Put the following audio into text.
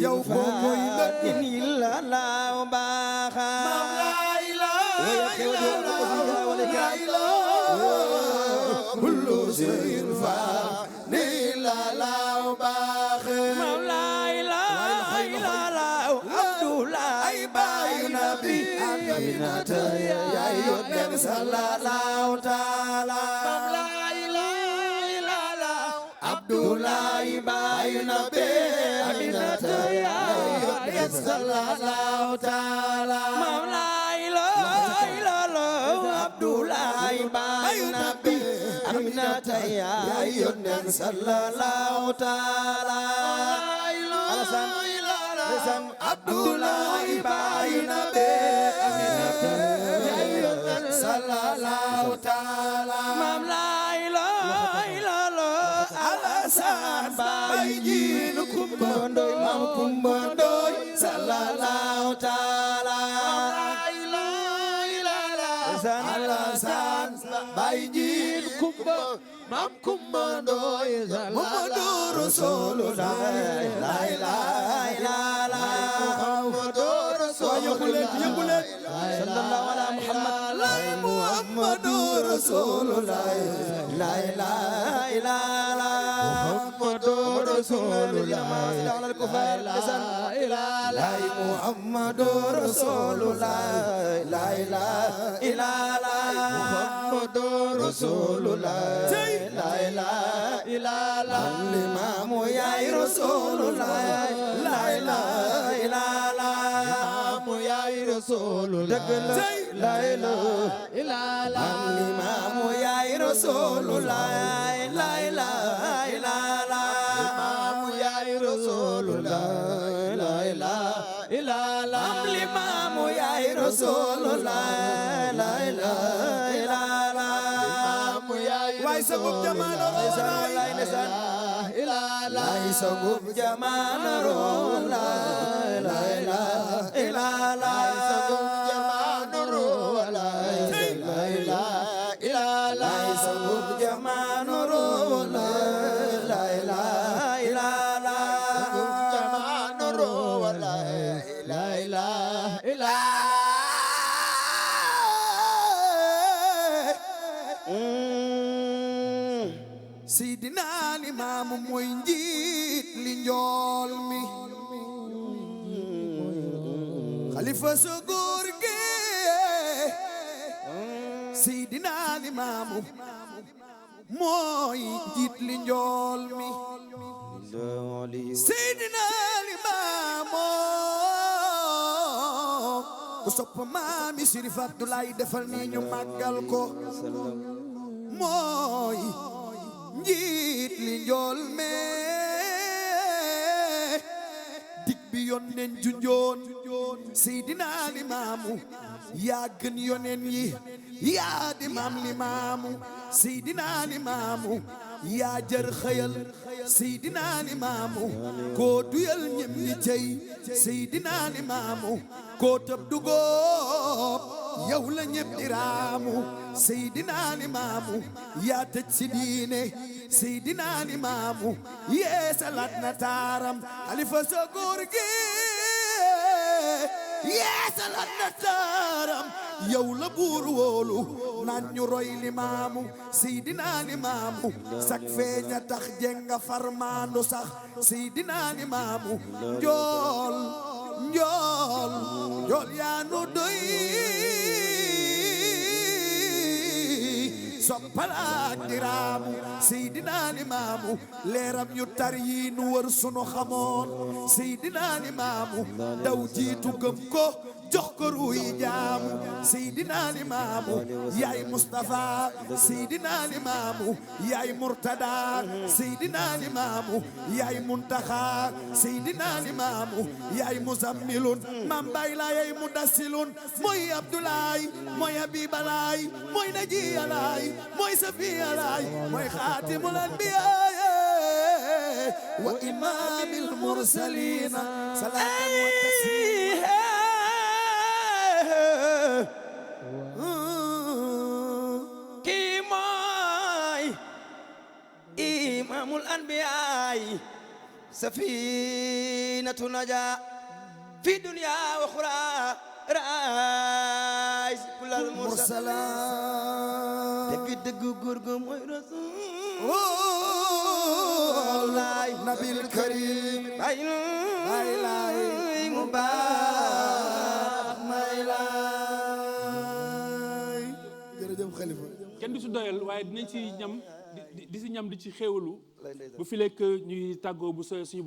yow ko moy la illa la baxa kullu shay'in fani la la baxa mawlay la illa abdullah bay nabi aminata ya yónneen sallallahu taala mawlay la illa abdullah bay nabi aminata ya yónneen sallallahu taala mawlay la illa abdullah bay nabi aminata ya yónneen sallallahu taala alasan abdullah bay nabi aminata ya yónneen sallallahu taala mawlay la illa alasan bay jiin kumbandoy mam kumbandoy sallallahu taala alasan bay jiin kumba mam kumbandoy Muhammadu Rasulullah la ilaha illallah Muhammadu Rasulullah sallallahu ala Muhammadu Rasulullah la ilaha illallah Muhammadu Rasulullah ala al-kufar la ilaha Muhammadu Rasulullah la ilaha illallah Muhammadu Rasulullah la ilaha illallah Imamu ya Rasulullah la ilaha illallah Imamu ya Rasulullah la ilaha illallah Imamu ya Rasulullah la ilaha illallah Imamu ya Rasulullah la ilaha illallah Imamu ya Rasulullah la ilaha illallah Way sagub jamana Way sagub jamana la ilaha illallah sagub jamana la ilaha illallah sagub jamana la ilaha illallah sagub jamana la ilaha illallah Sidina Limaamu mooy njiit li njool mi xalifa sa góor gi Sidina Limaamu mooy njiit li njool mi Sidina Limaamu ku sopp maami Sërif Abdoulaye defal ni ñu màggal ko mooy njiit li njool mee dig bi yónneen junjoon Seydina Limaamu yaa gën yónneen yi yaa di maam Limaamu Seydina Limaamu yaa jër xëyal Seydina Limaamu koo duyal ñem ñi cey Seydina Limaamu koo tëb dugóob yow la ñépp di raamu Seydina Limaamu yaa tëj si diine Seydina Limaamu yee salaat na taaram xalifa sa góor gi yee salaat na taaram yow la buur wóolu naan ñu roy Limaamu Seydina Limaamu sak feeña tax jenga farmaandu sax Seydina Limaamu njool njool njool yaa nu doy soppalaak diraamu Seydina Limaamu leeram yu tar yi nu wër sunu xamoon Seydina Limaamu daw jiitu gëm ko jox ko ruuyi jaamu Seydina Limaamu yaay Mustafa Seydina Limaamu yaay Murtada Seydina Limaamu yaay Muntaxa Seydina Limaamu yaay Muzammilun Maam Baay Laay Mudassilun mooy Abdoulaye mooy Habibalaay mooy Najiyalaay mooy Safiyalaay mooy Xaatimul Anbiyaa wa imaamil mursaliina salaatan wa tasliiman kii mooy imaamul anbiyaay safiinatu najaa fi dunyaa wa uxraa raay kullal mursaliin dëgg dëgg góor gu mooy rasuul nabil karim bay laay mu baax may laay jërëjëf xalifa kenn du si doyal waaye dinañ si ñam di si ñam di ci xéewalu bu fi lekk ñuy tàggoo bu suñu